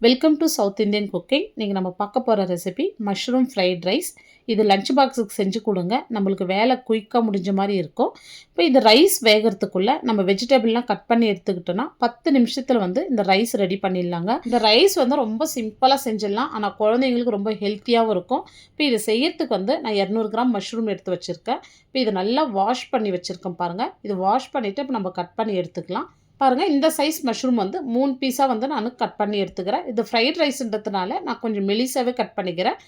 Welcome to south Indian cooking. நீங்கள் நம்ம பார்க்க போகிற ரெசிபி மஷ்ரூம் ஃப்ரைட் ரைஸ். இது லஞ்ச் பாக்ஸுக்கு செஞ்சு கொடுங்க. நம்மளுக்கு வேலை குயிக்காக முடிஞ்ச மாதிரி இருக்கும். இப்போ இந்த ரைஸ் வேகிறதுக்குள்ளே நம்ம வெஜிடபிள்லாம் கட் பண்ணி எடுத்துக்கிட்டோன்னா 10 நிமிஷத்தில் இந்த ரைஸ் ரெடி பண்ணிடலாங்க. இந்த ரைஸ் ரொம்ப சிம்பிளாக செஞ்சிடலாம். ஆனால் குழந்தைங்களுக்கு ரொம்ப ஹெல்த்தியாகவும் இருக்கும். இப்போ இதை செய்யறதுக்கு நான் 200 கிராம் மஷ்ரூம் எடுத்து வச்சுருக்கேன். இப்போ இதை நல்லா வாஷ் பண்ணி வச்சுருக்கேன் பாருங்கள். இது வாஷ் பண்ணிவிட்டு இப்போ நம்ம கட் பண்ணி எடுத்துக்கலாம். பாருங்கள், இந்த சைஸ் மஷ்ரூம் 3 பீஸாக நான் கட் பண்ணி எடுத்துக்கிறேன். இது ஃப்ரைட் ரைஸ்ன்றதுனால நான் கொஞ்சம் மெலிசாவே கட் பண்ணிக்கிறேன்.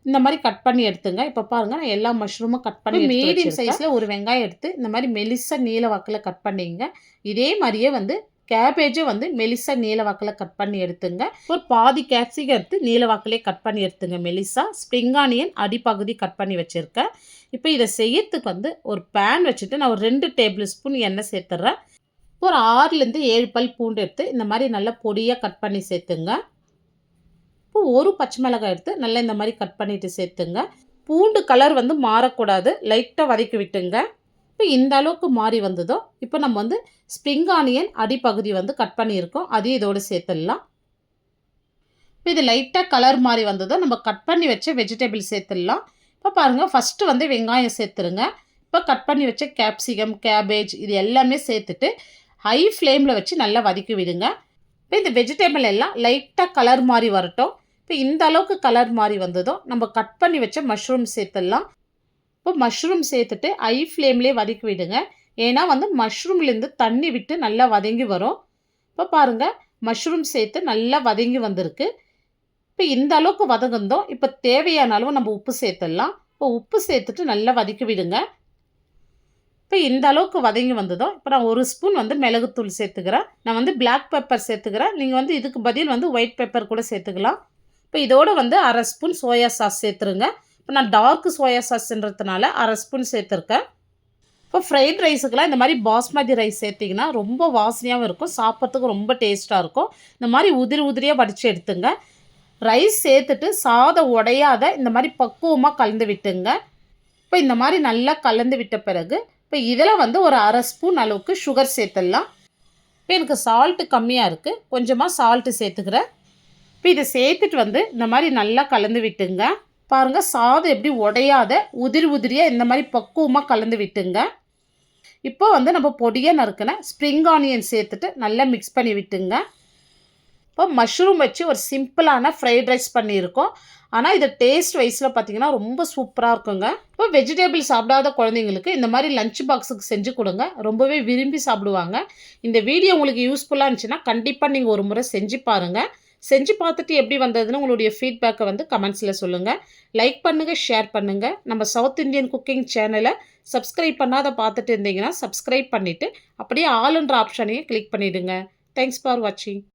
இந்த மாதிரி கட் பண்ணி எடுத்துங்க. இப்போ பாருங்கள், நான் எல்லா மஷ்ரூமும் கட் பண்ணி மீடியம் சைஸில் ஒரு வெங்காயம் எடுத்து இந்த மாதிரி மெலிசா நீல வாக்கில் கட் பண்ணிங்க. இதே மாதிரியே கேபேஜும் மெலிசா நீல வாக்கில் கட் பண்ணி எடுத்துங்க. ஒரு பாதி கேப்சிகம் எடுத்து நீல வாக்கிலே கட் பண்ணி எடுத்துங்க மெலிசா. ஸ்ப்ரிங் ஆனியன் அடிப்பகுதி கட் பண்ணி வச்சுருக்கேன். இப்போ இதை செய்யறதுக்கு ஒரு பேன் வச்சுட்டு நான் ஒரு 2 டேபிள் ஸ்பூன் எண்ணெய் சேர்த்துட்றேன். ஒரு 6லேருந்து 7 பல் பூண்டு எடுத்து இந்த மாதிரி நல்லா பொடியாக கட் பண்ணி சேர்த்துங்க. இப்போ ஒரு பச்சை மிளகாய் எடுத்து நல்லா இந்த மாதிரி கட் பண்ணிவிட்டு சேர்த்துங்க. பூண்டு கலர் மாறக்கூடாது, லைட்டாக வதக்கி விட்டுங்க. இப்போ இந்த அளவுக்கு மாறி வந்ததோ இப்போ நம்ம ஸ்ப்ரிங் ஆனியன் அடிப்பகுதி கட் பண்ணியிருக்கோம், அதையும் இதோடு சேர்த்துடலாம். இப்போ இது லைட்டாக கலர் மாறி வந்ததோ நம்ம கட் பண்ணி வச்ச வெஜிடபிள் சேர்த்துடலாம். இப்போ பாருங்கள், ஃபஸ்ட்டு வெங்காயம் சேர்த்துருங்க. இப்போ கட் பண்ணி வச்ச கேப்சிகம், கேபேஜ் இது எல்லாமே சேர்த்துட்டு ஹை ஃப்ளேமில் வச்சு நல்லா வதக்கி விடுங்க. இப்போ இந்த வெஜிடபிள் எல்லாம் லைட்டாக கலர் மாதிரி வரட்டும். இப்போ இந்த அளவுக்கு கலர் மாதிரி வந்ததும் நம்ம கட் பண்ணி வச்ச மஷ்ரூம் சேர்த்துடலாம். இப்போ மஷ்ரூம் சேர்த்துட்டு ஹை ஃப்ளேம்லேயே வதக்கி விடுங்க. ஏன்னா மஷ்ரூம்லேருந்து தண்ணி விட்டு நல்லா வதங்கி வரும். இப்போ பாருங்கள், மஷ்ரூம் சேர்த்து நல்லா வதங்கி வந்திருக்கு. இப்போ இந்த அளவுக்கு வதங்குந்தோம். இப்போ தேவையான அளவு நம்ம உப்பு சேர்த்துடலாம். இப்போ உப்பு சேர்த்துட்டு நல்லா வதக்கி விடுங்க. இப்போ இந்த அளவுக்கு வதங்கி வந்ததும் இப்போ நான் 1 ஸ்பூன் மிளகுத்தூள் சேர்த்துக்கிறேன். நான் பிளாக் பெப்பர் சேர்த்துக்கிறேன். நீங்கள் இதுக்கு பதில் ஒயிட் பெப்பர் கூட சேர்த்துக்கலாம். இப்போ இதோடு 1/2 ஸ்பூன் சோயா சாஸ் சேர்த்துருங்க. இப்போ நான் டார்க் சோயா சாஸ்ன்றதுனால 1/2 ஸ்பூன் சேர்த்துருக்கேன். இப்போ ஃப்ரைட் ரைஸுக்கெலாம் இந்த மாதிரி பாஸ்மதி ரைஸ் சேர்த்திங்கன்னா ரொம்ப வாசனையாகவும் இருக்கும், சாப்பிட்றதுக்கு ரொம்ப டேஸ்ட்டாக இருக்கும். இந்த மாதிரி உதிரியாக வடித்து எடுத்துங்க. ரைஸ் சேர்த்துட்டு சாதம் உடையாத இந்த மாதிரி பக்குவமாக கலந்து விட்டுங்க. இப்போ இந்த மாதிரி நல்லா கலந்து விட்ட பிறகு இப்போ இதில் ஒரு 1/2 ஸ்பூன் அளவுக்கு சுகர் சேர்த்துடலாம். இப்போ எனக்கு சால்ட்டு கம்மியாக இருக்குது, கொஞ்சமாக சால்ட்டு சேர்த்துக்கிறேன். இப்போ இதை சேர்த்துட்டு இந்த மாதிரி நல்லா கலந்து விட்டுங்க. பாருங்கள், சாதம் எப்படி உடையாத உதிரியாக இந்த மாதிரி பக்குவமாக கலந்து விட்டுங்க. இப்போ நம்ம பொடியாக நறுக்கின ஸ்ப்ரிங் ஆனியன் சேர்த்துட்டு நல்லா மிக்ஸ் பண்ணி விட்டுங்க. இப்போ மஷ்ரூம் வச்சு ஒரு சிம்பிளான ஃப்ரைட் ரைஸ் பண்ணியிருக்கோம். ஆனால் இது டேஸ்ட் வைஸில் பார்த்திங்கன்னா ரொம்ப சூப்பராக இருக்குங்க. இப்போ வெஜிடபிள் சாப்பிடாத குழந்தைங்களுக்கு இந்த மாதிரி லஞ்ச் பாக்ஸுக்கு செஞ்சு கொடுங்க, ரொம்பவே விரும்பி சாப்பிடுவாங்க. இந்த வீடியோ உங்களுக்கு யூஸ்ஃபுல்லாக இருந்துச்சுன்னா கண்டிப்பாக நீங்கள் ஒரு முறை செஞ்சு பாருங்கள். செஞ்சு பார்த்துட்டு எப்படி வந்ததுன்னு உங்களுடைய ஃபீட்பேக்கை கமெண்ட்ஸில் சொல்லுங்கள். லைக் பண்ணுங்கள், ஷேர் பண்ணுங்கள். நம்ம சவுத் இந்தியன் குக்கிங் சேனலை சப்ஸ்கிரைப் பண்ணாத பார்த்துட்டு இருந்தீங்கன்னா சப்ஸ்கிரைப் பண்ணிவிட்டு அப்படியே ஆல்ன்ற ஆப்ஷனையும் கிளிக் பண்ணிவிடுங்க. தேங்க்ஸ் ஃபார் வாட்சிங்.